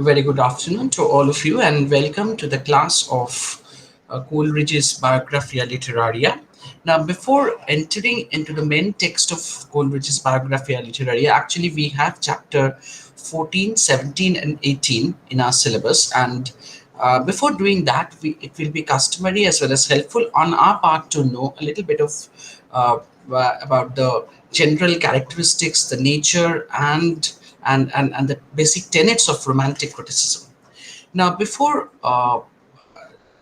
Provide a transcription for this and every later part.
Very good afternoon to all of you, and welcome to the class of Coleridge's Biographia Literaria. Now, before entering into the main text of Coleridge's Biographia Literaria, actually, we have chapter 14, 17, and 18 in our syllabus. And before doing that, it will be customary as well as helpful on our part to know a little bit of uh, about the general characteristics, the nature, and the basic tenets of romantic criticism. Now, before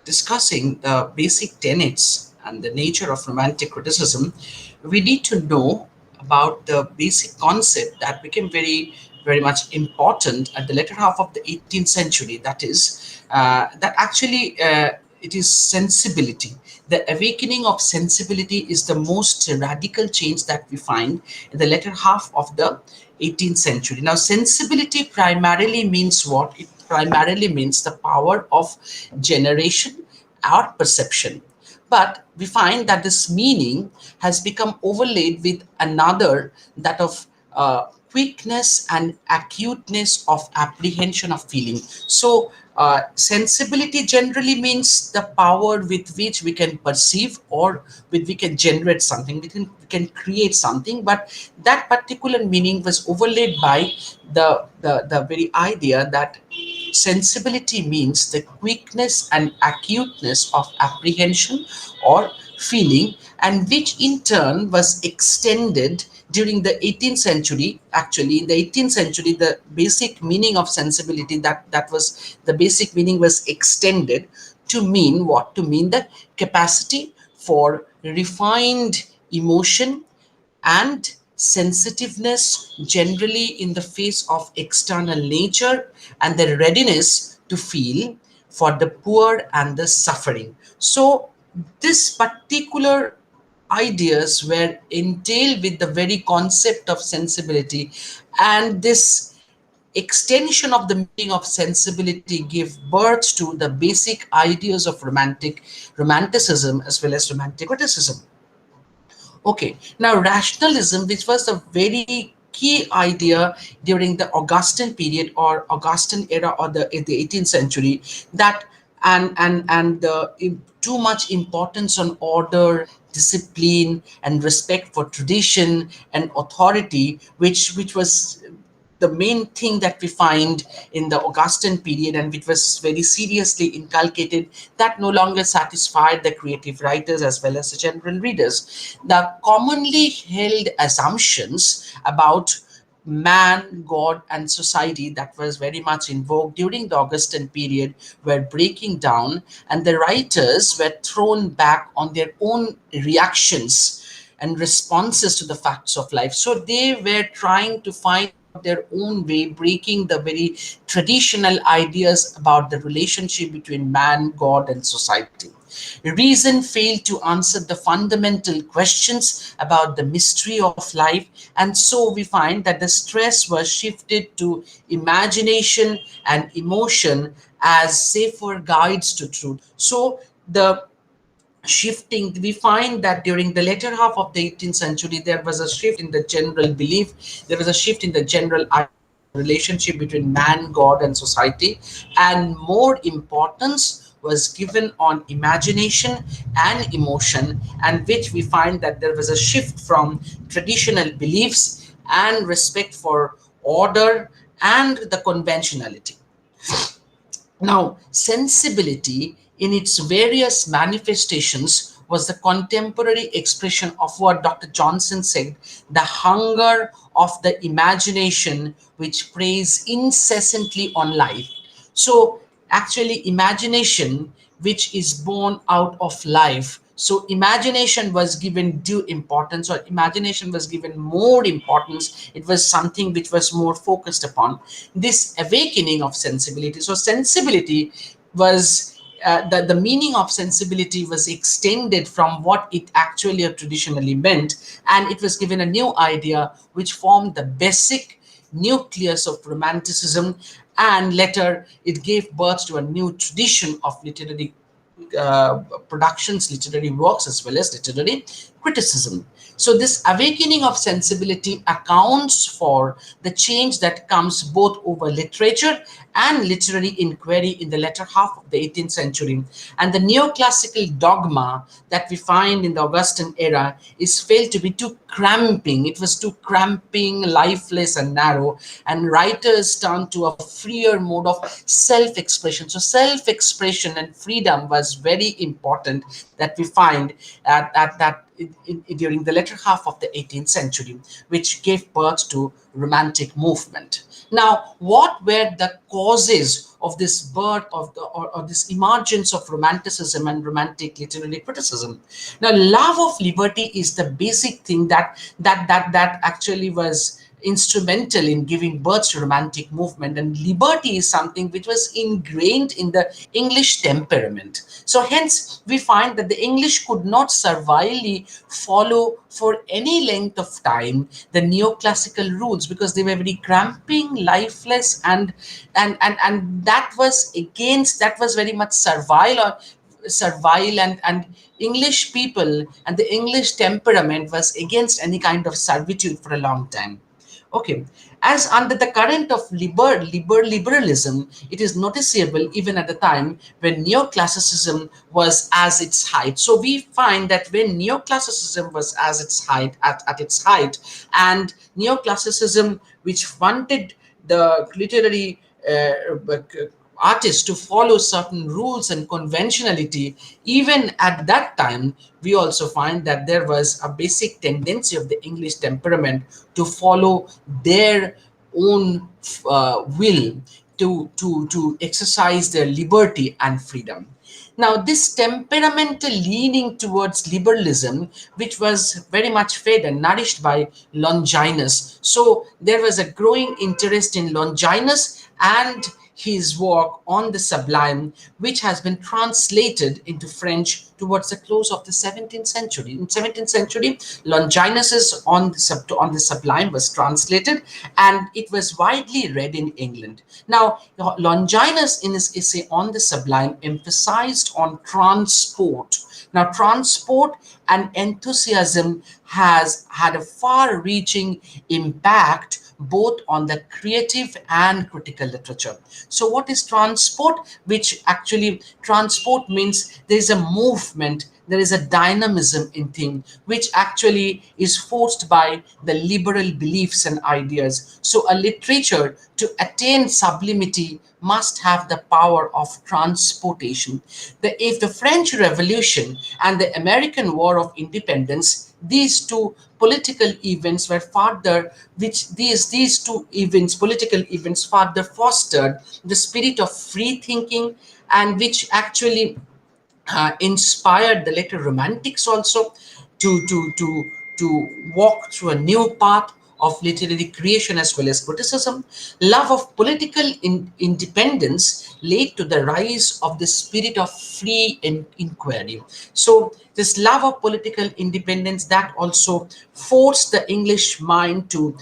discussing the basic tenets and the nature of romantic criticism, we need to know about the basic concept that became very much important at the latter half of the 18th century. That is, that actually it is sensibility. The awakening of sensibility is the most radical change that we find in the latter half of the 18th century. Now, sensibility primarily means what? It primarily means the power of generation or perception. But we find that this meaning has become overlaid with another, that of quickness and acuteness of apprehension of feeling. So, sensibility generally means the power with which we can perceive or with we can generate something, we can create something. But that particular meaning was overlaid by the very idea that sensibility means the quickness and acuteness of apprehension or feeling, and which in turn was extended during the 18th century. Actually, in the 18th century, the basic meaning of sensibility, that was the basic meaning, was extended to mean what? To mean the capacity for refined emotion and sensitiveness generally in the face of external nature, and the readiness to feel for the poor and the suffering. So this particular ideas were entailed with the very concept of sensibility, and this extension of the meaning of sensibility gave birth to the basic ideas of romanticism as well as romantic criticism. Okay, now rationalism, which was a very key idea during the Augustan period or Augustan era or the 18th century, that and the too much importance on order, discipline, and respect for tradition and authority, which was the main thing that we find in the Augustan period, and which was very seriously inculcated, that no longer satisfied the creative writers as well as the general readers. The commonly held assumptions about man, God, and society that was very much in vogue during the Augustan period were breaking down, and the writers were thrown back on their own reactions and responses to the facts of life. So they were trying to find out their own way, breaking the very traditional ideas about the relationship between man, God, and society. Reason failed to answer the fundamental questions about the mystery of life, and so we find that the stress was shifted to imagination and emotion as safer guides to truth. So the shifting, we find that during the later half of the 18th century there was a shift in the general belief, there was a shift in the general relationship between man, God, and society, and more importance was given on imagination and emotion, and which we find that there was a shift from traditional beliefs and respect for order and the conventionality. Now, sensibility in its various manifestations was the contemporary expression of what Dr. Johnson said, the hunger of the imagination which preys incessantly on life. So, actually, imagination which is born out of life. So, imagination was given due importance, or imagination was given more importance. It was something which was more focused upon. This awakening of sensibility. So, sensibility was. The meaning of sensibility was extended from what it actually or traditionally meant, and it was given a new idea which formed the basic nucleus of romanticism, and later it gave birth to a new tradition of literary productions, literary works, as well as literary criticism. So this awakening of sensibility accounts for the change that comes both over literature and literary inquiry in the latter half of the 18th century. And the neoclassical dogma that we find in the Augustan era is felt to be too cramping. It was too cramping, lifeless, and narrow. And writers turned to a freer mode of self expression. So, self expression and freedom was very important that we find at that during the latter half of the 18th century, which gave birth to Romantic movement. Now, what were the causes of this birth of the or this emergence of Romanticism and Romantic literary criticism? Now, love of liberty is the basic thing that actually was instrumental in giving birth to Romantic movement, and liberty is something which was ingrained in the English temperament. So hence we find that the English could not servilely follow for any length of time the neoclassical rules, because they were very cramping, lifeless, and that was very much servile, and English people and the English temperament was against any kind of servitude for a long time. Okay, as under the current of liberalism, it is noticeable even at the time when neoclassicism was as its height. So we find that when neoclassicism was as its height, at its height, and neoclassicism, which wanted the literary artists to follow certain rules and conventionality, even at that time, we also find that there was a basic tendency of the English temperament to follow their own will, to exercise their liberty and freedom. Now, this temperamental leaning towards liberalism, which was very much fed and nourished by Longinus, so there was a growing interest in Longinus and his work on the Sublime, which has been translated into French towards the close of the 17th century. In 17th century, Longinus's on the Sublime was translated, and it was widely read in England. Now, Longinus, in his essay on the Sublime, emphasized on transport. Now, transport and enthusiasm has had a far reaching impact both on the creative and critical literature. So, what is transport? Which actually, transport means there is a movement, there is a dynamism in thing, which actually is forced by the liberal beliefs and ideas. So, a literature to attain sublimity must have the power of transportation. If the French Revolution and the American War of Independence, these two political events were further, which these two events, political events, further fostered the spirit of free thinking, and which actually inspired the later romantics also to walk through a new path of literary creation as well as criticism. Love of political independence led to the rise of the spirit of free inquiry. So this love of political independence that also forced the English mind to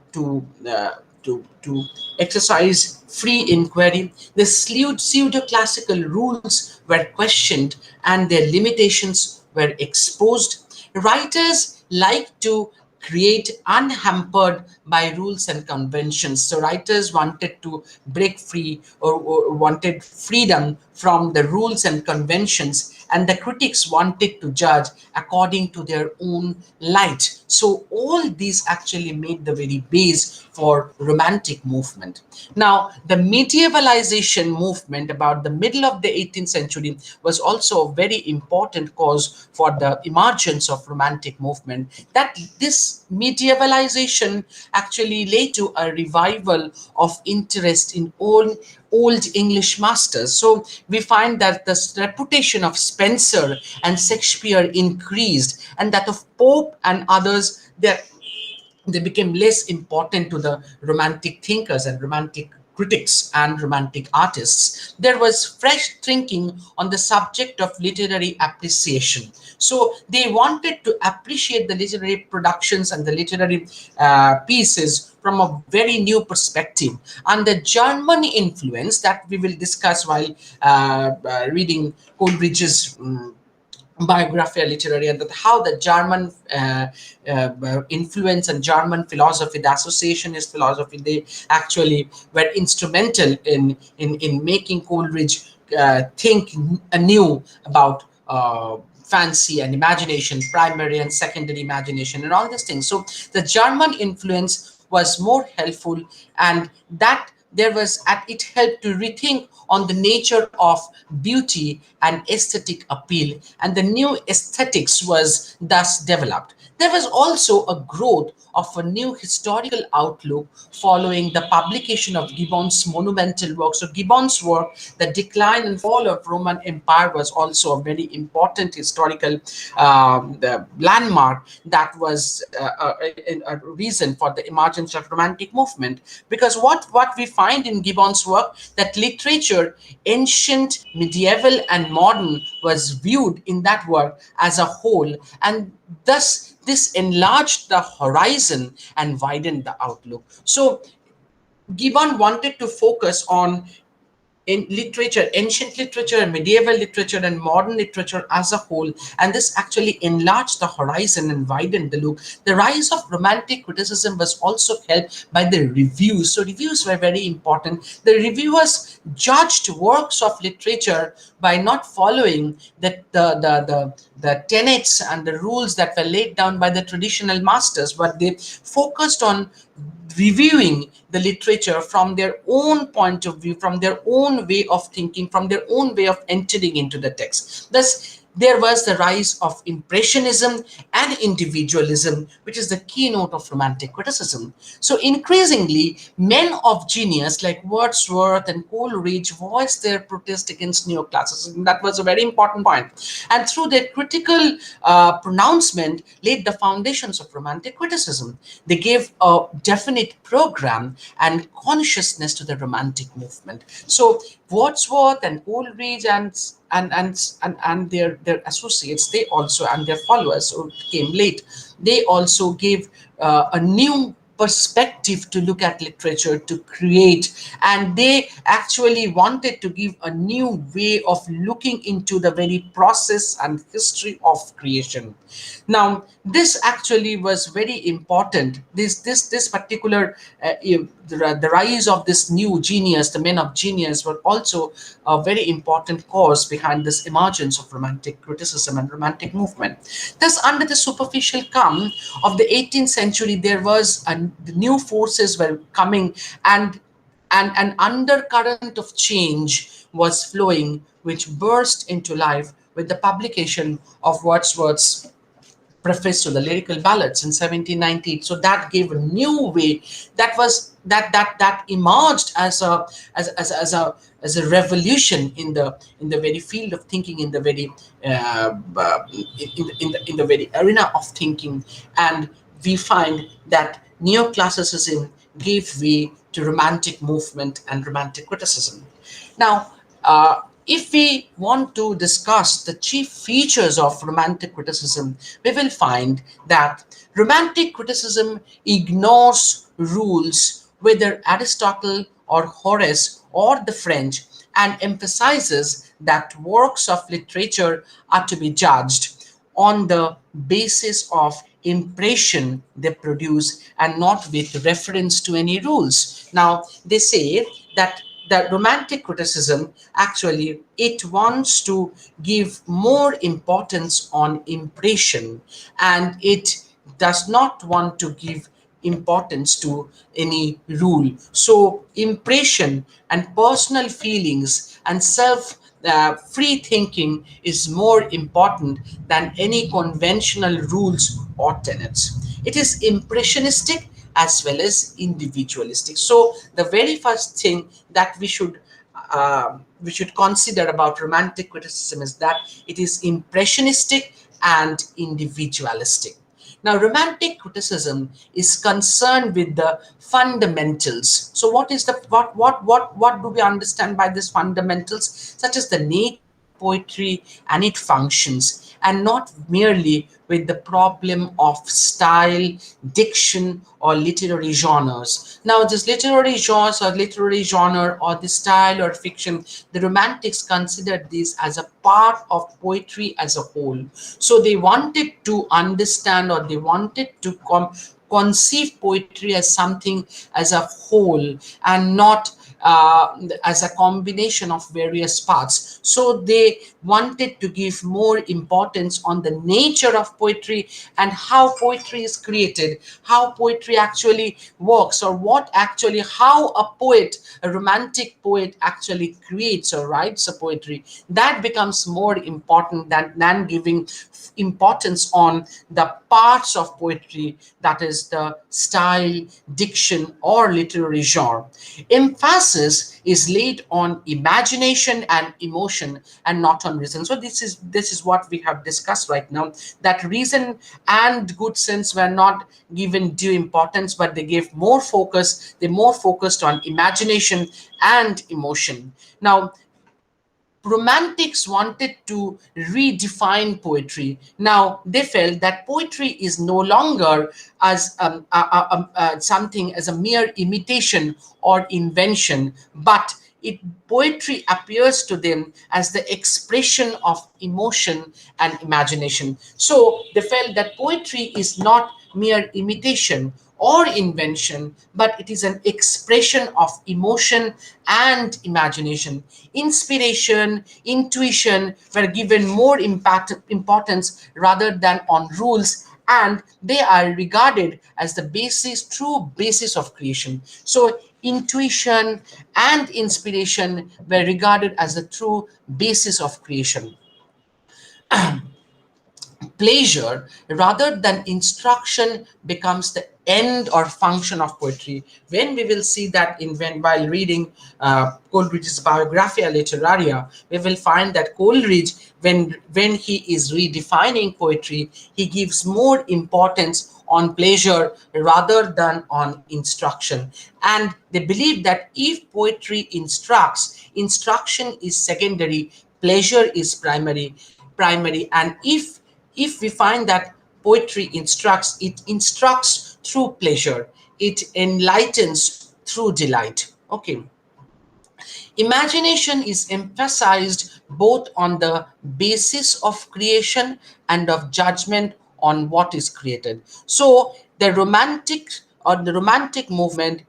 to exercise free inquiry. The pseudo-classical rules were questioned and their limitations were exposed. Writers like to create unhampered by rules and conventions. So writers wanted to break free, or wanted freedom from the rules and conventions, and the critics wanted to judge according to their own light. So all these actually made the very base for Romantic movement. Now, the medievalization movement about the middle of the 18th century was also a very important cause for the emergence of Romantic movement. That this medievalization actually led to a revival of interest in old English masters. So we find that the reputation of Spenser and Shakespeare increased, and that of Pope and others, they became less important to the Romantic thinkers and Romantic critics and Romantic artists. There was fresh thinking on the subject of literary appreciation. So they wanted to appreciate the literary productions and the literary pieces from a very new perspective. And the German influence that we will discuss while reading Coleridge's Biographia literary, and that how the German influence and German philosophy, the associationist philosophy, they actually were instrumental in making Coleridge think anew about fancy and imagination, primary and secondary imagination, and all these things. So the German influence was more helpful, and that there was at it helped to rethink on the nature of beauty and aesthetic appeal, and the new aesthetics was thus developed. There was also a growth of a new historical outlook following the publication of Gibbon's monumental work. So Gibbon's work, The Decline and Fall of Roman Empire, was also a very important historical the landmark that was a reason for the emergence of Romantic movement. Because what we find in Gibbon's work, that literature, ancient, medieval, and modern, was viewed in that work as a whole, and thus this enlarged the horizon and widened the outlook. So Gibbon wanted to focus on in literature, ancient literature, medieval literature, and modern literature as a whole, and this actually enlarged the horizon and widened the look. The rise of Romantic criticism was also helped by the reviews. So reviews were very important. The reviewers judged works of literature by not following the tenets and the rules that were laid down by the traditional masters, but they focused on reviewing the literature from their own point of view, from their own way of thinking, from their own way of entering into the text. Thus, there was the rise of Impressionism and individualism, which is the keynote of Romantic criticism. So, increasingly, men of genius like Wordsworth and Coleridge voiced their protest against neoclassicism. That was a very important point. And through their critical pronouncement, laid the foundations of Romantic criticism. They gave a definite program and consciousness to the Romantic movement. So Wordsworth and Coleridge and their associates, they also, and their followers who came late, they also gave a new perspective to look at literature, to create, and they actually wanted to give a new way of looking into the very process and history of creation. Now this actually was very important. This particular the rise of this new genius, the men of genius, were also a very important cause behind this emergence of Romantic criticism and Romantic movement. Thus, under the superficial calm of the 18th century, there was the new forces were coming, and an undercurrent of change was flowing, which burst into life with the publication of Wordsworth's preface to the lyrical ballads in 1798. So that gave a new way, that emerged as a revolution in the very field of thinking, in the very in the very arena of thinking. And we find that neoclassicism gave way to Romantic movement and Romantic criticism. Now, if we want to discuss the chief features of Romantic criticism, we will find that Romantic criticism ignores rules, whether Aristotle or Horace or the French, and emphasizes that works of literature are to be judged on the basis of impression they produce and not with reference to any rules. Now, they say that the Romantic criticism actually it wants to give more importance on impression, and it does not want to give importance to any rule. So impression and personal feelings and self free thinking is more important than any conventional rules or tenets. It is impressionistic as well as individualistic. So the very first thing that we should consider about Romantic criticism is that it is impressionistic and individualistic. Now, Romantic criticism is concerned with the fundamentals. So, what is the what do we understand by these fundamentals, such as the nature of poetry and its functions, and not merely with the problem of style, diction, or literary genres. Now, this literary genres or literary genre or the style or fiction, the Romantics considered this as a part of poetry as a whole. So they wanted to understand, or they wanted to conceive poetry as something as a whole, and not as a combination of various parts. So they wanted to give more importance on the nature of poetry and how poetry is created, how poetry actually works, or what actually, how a poet, a romantic poet, actually creates or writes a poetry. That becomes more important than giving importance on the parts of poetry, that is the style, diction, or literary genre. Emphasis is laid on imagination and emotion and not on reason. So this is what we have discussed right now, that reason and good sense were not given due importance, but they gave more focus, they more focused on imagination and emotion. Now, Romantics wanted to redefine poetry. Now, they felt that poetry is no longer as something as a mere imitation or invention, but poetry appears to them as the expression of emotion and imagination. So they felt that poetry is not mere imitation or invention, but it is an expression of emotion and imagination. Inspiration, intuition were given more importance rather than on rules, and they are regarded as the true basis of creation. So intuition and inspiration were regarded as the true basis of creation. Pleasure rather than instruction becomes the end or function of poetry. When we will see that in when while reading Coleridge's Biographia Literaria, we will find that Coleridge, when he is redefining poetry, he gives more importance on pleasure rather than on instruction. And they believe that if poetry instructs, instruction is secondary, pleasure is primary. And if we find that poetry instructs, it instructs through pleasure, it enlightens through delight. Okay. Imagination is emphasized both on the basis of creation and of judgment on what is created. So the romantic movement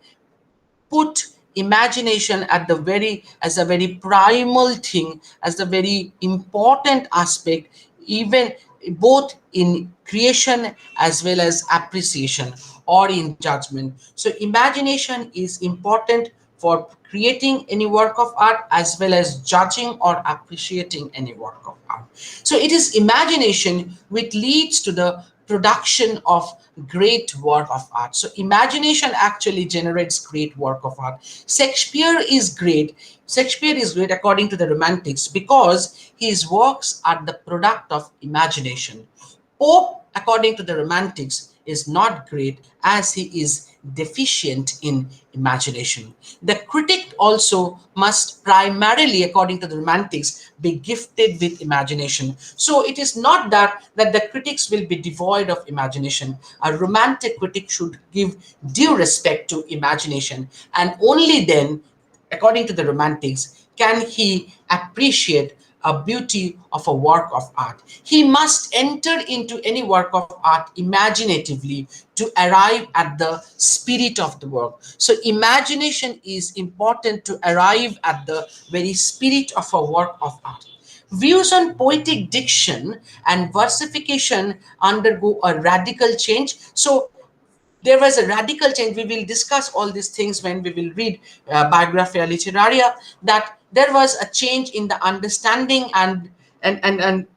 put imagination at the very as a very primal thing, as the very important aspect, even both in creation as well as appreciation or in judgment. So imagination is important for creating any work of art as well as judging or appreciating any work of art. So it is imagination which leads to the production of great work of art. So imagination actually generates great work of art. Shakespeare is great according to the Romantics because his works are the product of imagination. Pope, according to the Romantics, is not great as he is deficient in imagination. The critic also must primarily, according to the Romantics, be gifted with imagination. So it is not that the critics will be devoid of imagination. A romantic critic should give due respect to imagination, and only then, according to the Romantics, can he appreciate a beauty of a work of art. He must enter into any work of art imaginatively to arrive at the spirit of the work. So imagination is important to arrive at the very spirit of a work of art. Views on poetic diction and versification undergo a radical change. So there was a radical change. We will discuss all these things when we will read Biographia Literaria, that there was a change in the understanding and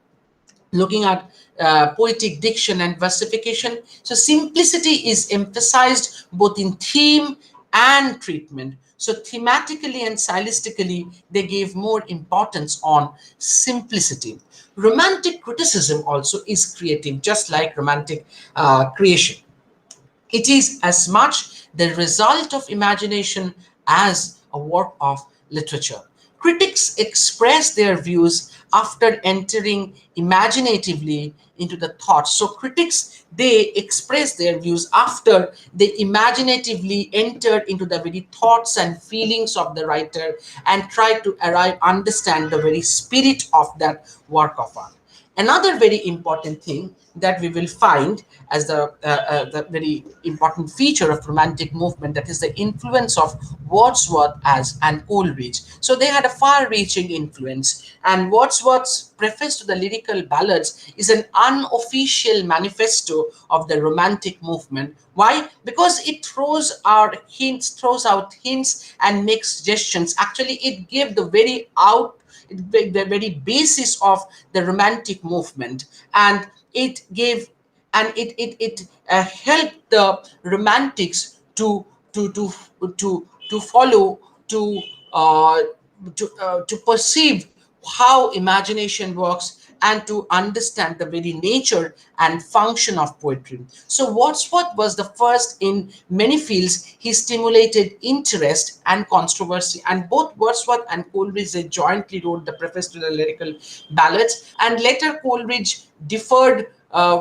looking at poetic diction and versification. So simplicity is emphasized both in theme and treatment. So thematically and stylistically, they gave more importance on simplicity. Romantic criticism also is creative, just like romantic creation. It is as much the result of imagination as a work of literature. Critics express their views after entering imaginatively into the thoughts. So critics, they express their views after they imaginatively enter into the very thoughts and feelings of the writer and try to arrive understand the very spirit of that work of art. Another very important thing that we will find as the very important feature of romantic movement, that is the influence of Wordsworth as and Coleridge. So they had a far-reaching influence, and Wordsworth's preface to the lyrical ballads is an unofficial manifesto of the romantic movement. Why? Because it throws out hints and makes suggestions. Actually, it gave the very out the very basis of the romantic movement, and it gave and it helped the romantics to follow uh, to perceive how imagination works and to understand the very nature and function of poetry. So Wordsworth was the first in many fields. He stimulated interest and controversy, and both Wordsworth and Coleridge, they jointly wrote the preface to the lyrical ballads, and later Coleridge differed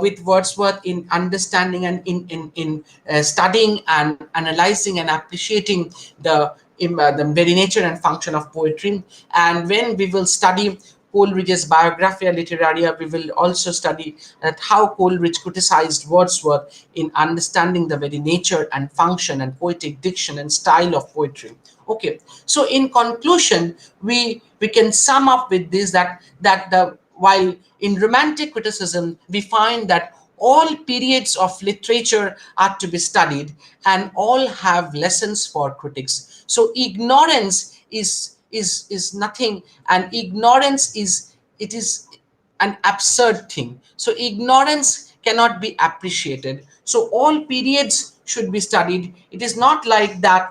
with Wordsworth in understanding and in studying and analyzing and appreciating the very nature and function of poetry. And when we will study Coleridge's Biographia Literaria, we will also study that how Coleridge criticized Wordsworth in understanding the very nature and function and poetic diction and style of poetry. Okay, so in conclusion, we can sum up with this, that the while in romantic criticism we find that all periods of literature are to be studied and all have lessons for critics. So ignorance is nothing, and ignorance is an absurd thing. So ignorance cannot be appreciated. So all periods should be studied. It is not like the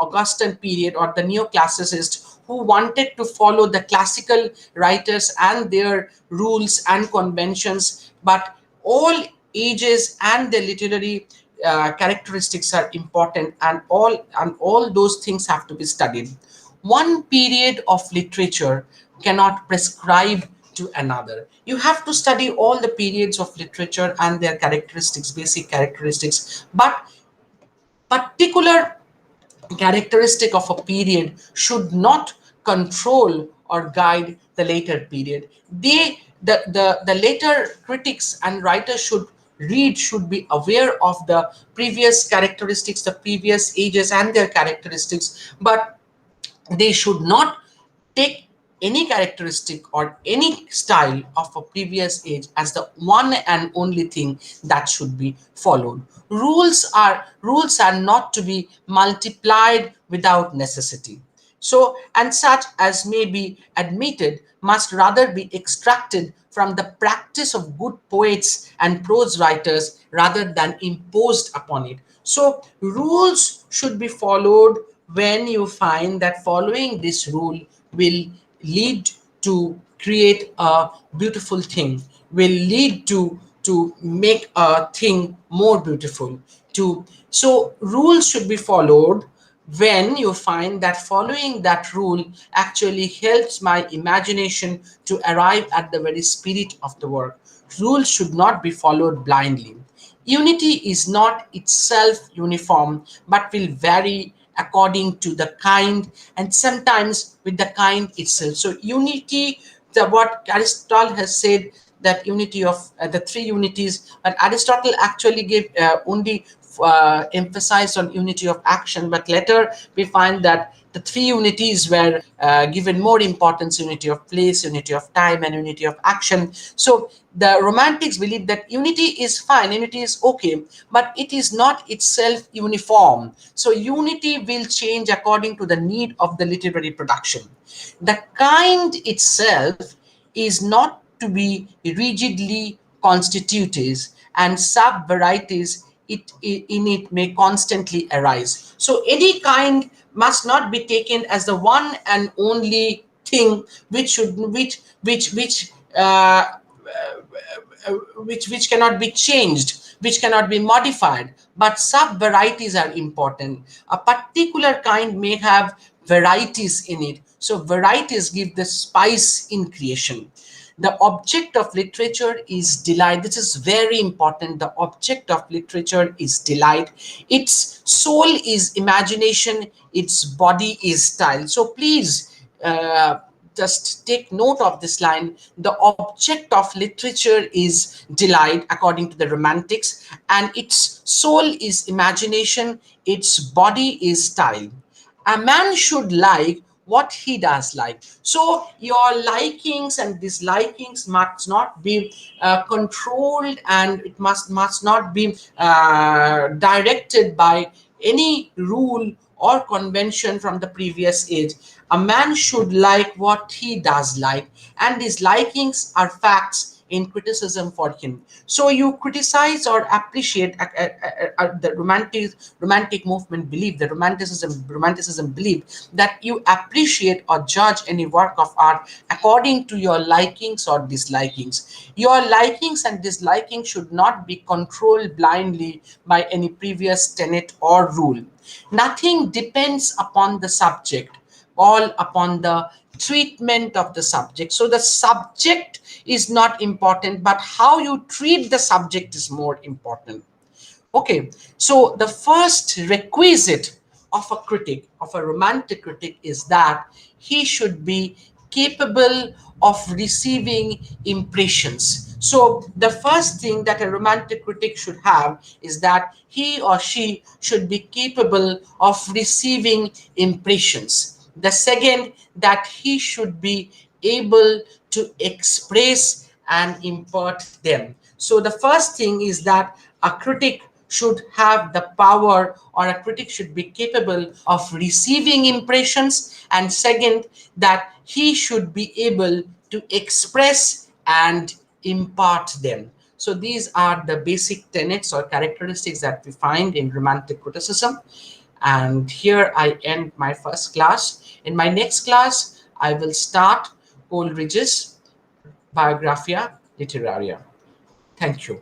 Augustan period or the neoclassicists who wanted to follow the classical writers and their rules and conventions, but all ages and the literary characteristics are important, and all those things have to be studied. One period of literature cannot prescribe to another. You have to study all the periods of literature and their characteristics, basic characteristics, but particular characteristic of a period should not control or guide the later period. The later critics and writers should be aware of the previous characteristics, the previous ages and their characteristics, but they should not take any characteristic or any style of a previous age as the one and only thing that should be followed. Rules are not to be multiplied without necessity. So, and such as may be admitted must rather be extracted from the practice of good poets and prose writers rather than imposed upon it. So rules should be followed when you find that following this rule will lead to create a beautiful thing, will lead to make a thing more beautiful. To So rules should be followed when you find that following that rule actually helps my imagination to arrive at the very spirit of the work. Rules should not be followed blindly. Unity is not itself uniform, but will vary according to the kind and sometimes with the kind itself. So unity, what Aristotle has said, that unity of the three unities, but Aristotle actually gave only emphasized on unity of action, but later we find that the three unities were given more importance: unity of place, unity of time, and unity of action. So the romantics believe that unity is fine, unity is okay, but it is not itself uniform. So unity will change according to the need of the literary production. The kind itself is not to be rigidly constituted, and sub varieties in it may constantly arise. So any kind must not be taken as the one and only thing which should which cannot be changed, which cannot be modified. But sub varieties are important. A particular kind may have varieties in it. So varieties give the spice in creation. The object of literature is delight. This is very important. The object of literature is delight. Its soul is imagination. Its body is style. So please, just take note of this line. The object of literature is delight, according to the Romantics, and its soul is imagination, its body is style. A man should like what he does like. So your likings and dislikings must not be controlled, and it must not be directed by any rule or convention from the previous age. A man should like what he does like, and his likings are facts in criticism for him. So you criticize or appreciate the romantic movement belief, the romanticism belief that you appreciate or judge any work of art according to your likings or dislikings. Your likings and dislikings should not be controlled blindly by any previous tenet or rule. Nothing depends upon the subject, all upon the treatment of the subject. So the subject is not important, but how you treat the subject is more important. Okay, so the first requisite of a critic, of a romantic critic, is that he should be capable of receiving impressions. So the first thing that a romantic critic should have is that he or she should be capable of receiving impressions. The second, that he should be able to express and impart them. So the first thing is that a critic should have the power, or a critic should be capable of receiving impressions, and second, that he should be able to express and impart them. So these are the basic tenets or characteristics that we find in romantic criticism. And here I end my first class. In my next class, I will start Coleridge's Biographia Literaria. Thank you.